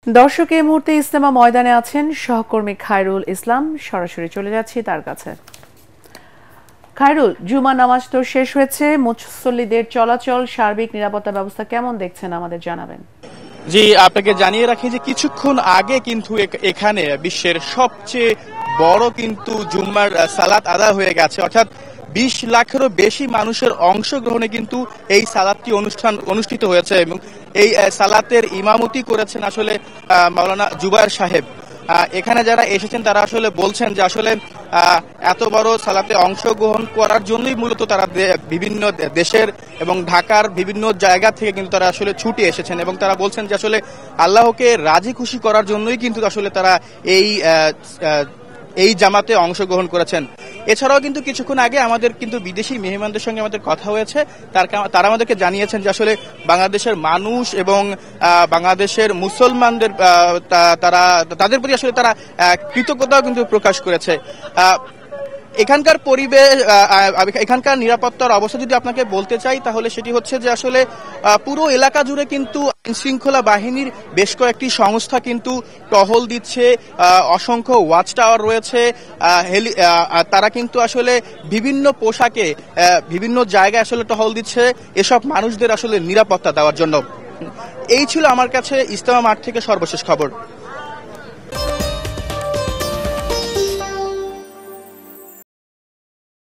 দর্শক এই মুহূর্তে ইজতেমা ময়দানে আছেন সহকর্মী খায়রুল ইসলাম। সরাসরি চলে যাচ্ছি তার কাছে। খায়রুল, জুমা নামাজ তো শেষ হয়েছে, মুসল্লিদের চলাচল, সার্বিক নিরাপত্তা ব্যবস্থা কেমন দেখছেন আমাদের জানাবেন। জি, আপনাকে জানিয়ে রাখি যে কিছুক্ষণ আগে কিন্তু এখানে বিশ্বের সবচেয়ে বড় কিন্তু জুম্মার সালাত আদায় হয়ে গেছে, অর্থাৎ 20 লাখেরও বেশি মানুষের অংশগ্রহণে কিন্তু এই সালাতটি অনুষ্ঠিত হয়েছে এবং এই সালাতের ইমামতি করেছেন আসলে মাওলানা জুবায়ের সাহেব। এখানে যারা এসেছেন তারা আসলে বলছেন যে আসলে এত বড় সালাতে অংশগ্রহণ করার জন্যই মূলত তারা বিভিন্ন দেশের এবং ঢাকার বিভিন্ন জায়গা থেকে কিন্তু তারা আসলে ছুটে এসেছেন এবং তারা বলছেন যে আসলে আল্লাহকে রাজি খুশি করার জন্যই কিন্তু আসলে তারা এই জামাতে অংশগ্রহণ করেছেন। এছাড়াও কিন্তু কিছুক্ষণ আগে আমাদের কিন্তু বিদেশি মেহমানদের সঙ্গে আমাদের কথা হয়েছে, তারা আমাদেরকে জানিয়েছেন যে আসলে বাংলাদেশের মানুষ এবং বাংলাদেশের মুসলমানদের তাদের প্রতি আসলে তারা কৃতজ্ঞতাও কিন্তু প্রকাশ করেছে। এখানকার পরিবেশ, এখানকার নিরাপত্তার অবস্থা যদি আপনাকে বলতে চাই তাহলে সেটি হচ্ছে যে আসলে পুরো এলাকা জুড়ে কিন্তু আইনশৃঙ্খলা বাহিনীর বেশ কয়েকটি সংস্থা কিন্তু টহল দিচ্ছে, অসংখ্য ওয়াচ টাওয়ার রয়েছে, তারা কিন্তু আসলে বিভিন্ন পোশাকে বিভিন্ন জায়গায় আসলে টহল দিচ্ছে এসব মানুষদের আসলে নিরাপত্তা দেওয়ার জন্য। এই ছিল আমার কাছে ইজতেমা মাঠ থেকে সর্বশেষ খবর।